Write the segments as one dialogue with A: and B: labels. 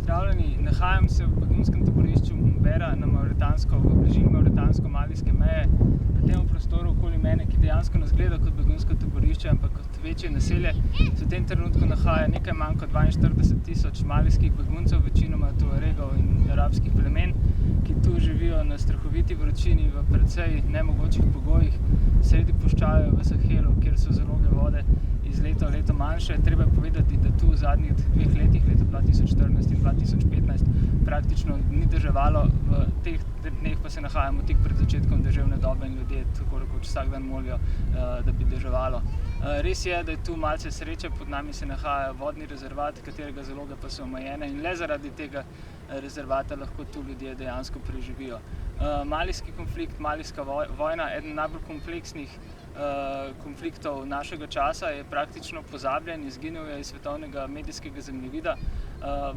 A: Pozdravljeni, nahajam se v begunskem taborišču Mbera v bližini mavritansko-malijske meje. V tem prostoru okoli mene, ki dejansko ne izgleda kot begunsko taborišče, ampak kot večje naselje, se v tem trenutku nahaja nekaj manj kot 42.000 malijskih beguncev, večinoma tuaregov in arabskih plemen, ki tu živijo na strahoviti vročini v precej nemogočih pogojih, sredi puščave v Sahelu, kjer so zaloge vode iz leta v leto manjše. Treba je povedati, da tu v zadnjih 2 letih, leto 2014 in 2015, praktično ni deževalo, v teh dneh pa se nahajamo tik pred začetkom deževne dobe in ljudje tako rekoč vsak dan molijo, da bi deževalo. Res je, da je tu malce sreče, pod nami se nahaja vodni rezervat, katerega zaloge pa so omejene in le zaradi tega rezervata lahko tu ljudje dejansko preživijo. Malijski konflikt, malijska vojna, eden najbolj kompleksnih konfliktov našega časa, je praktično pozabljen, izginil je iz svetovnega medijskega zemljevida.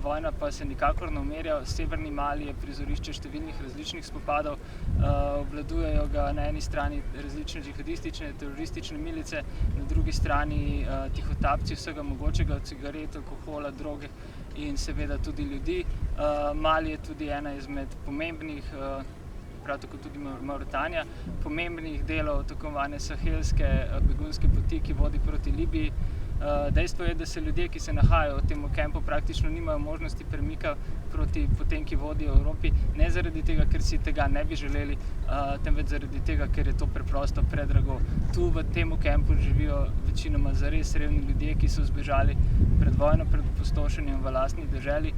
A: Vojna pa se nikakor ne umirja. Severni Mali je prizorišče številnih različnih spopadov, obvladujejo ga na eni strani različne džihadistične, teroristične milice, na drugi strani tihotapci vsega mogočega, od cigaret, alkohola, droge in seveda tudi ljudi. Mali je tudi ena izmed pomembnih, prav tako tudi Mavritanija, pomembnih delov tako imenovane sahelske begunske poti, ki vodi proti Libiji. Dejstvo je, da se ljudje, ki se nahajajo v tem kempu, praktično nimajo možnosti premika proti potem, ki vodijo v Evropi, ne zaradi tega, ker si tega ne bi želeli, temveč zaradi tega, ker je to preprosto predrago. Tu v tem kempu živijo večinoma zares revni ljudje, ki so zbežali pred vojno, pred opustošenjem v lastni deželi.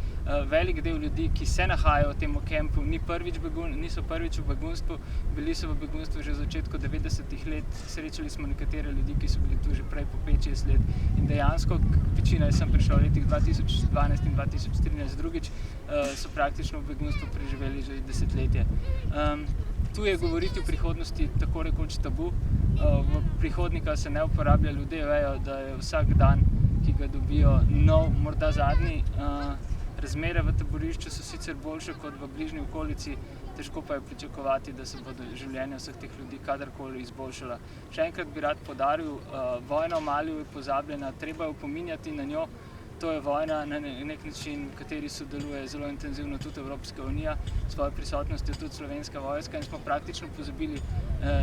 A: Velik del ljudi, ki se nahajajo v tem kempu, niso prvič v begunstvu, bili so v begunstvu že v začetku 90-ih let. Srečali smo nekatere ljudi, ki so bili tu že prej po 5-6 let. In dejansko, večina sem prišel v letih 2012 in 2013 drugič, so praktično v begunstvu preživeli že desetletje. Tu je govoriti o prihodnosti tako rekoč tabu. V prihodnika se ne uporablja, ljudje vejo, da je vsak dan, ki ga dobijo, nov, morda zadnji. Razmere v taborišču so sicer boljše kot v bližnji okolici, težko pa je pričakovati, da se bodo življenja vseh teh ljudi kadarkoli izboljšala. Še enkrat bi rad poudaril, vojna v Maliju je pozabljena, treba je opominjati na njo. To je vojna na nek način, v kateri sodeluje zelo intenzivno tudi Evropska unija, svojo prisotnostjo tudi Slovenska vojska, in smo praktično pozabili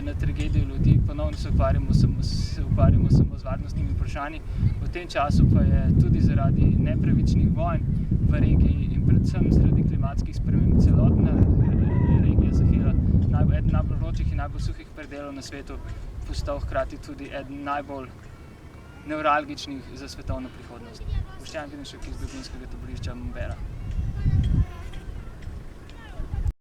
A: na tragedijo ljudi. Ponovno se ukvarjamo samo z varnostnimi vprašanji. V tem času pa je tudi zaradi nepravičnih vojn v regiji in predvsem zaradi klimatskih sprememb celotna regija Sahela eden najbolj vročih in najbolj suhih predelov na svetu, postal hkrati tudi eden najbolj nevralgičnih za svetovno prihodnost. Boštjan Videmšek iz begunskega taborišča Mbera.